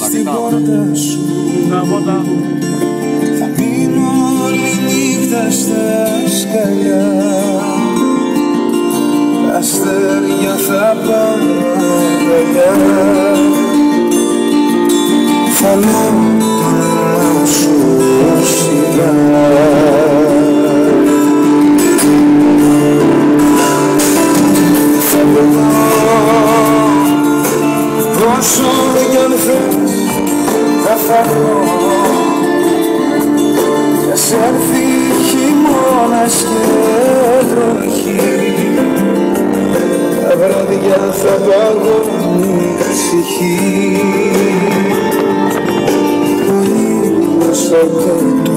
στην πόρτα σου. Θα μείνω όλη νύχτα στα σκαλιά, τα αστέρια θα πάνε αγκαλιά. Θα λέω το όνομα σου σιγά. Όσο κι αν θες θα φαγώ, για σ' έρθει χειμώνας και βροχή, τα βράδια θα παγώνει η ψυχή. Ο ήλιος θα κάτω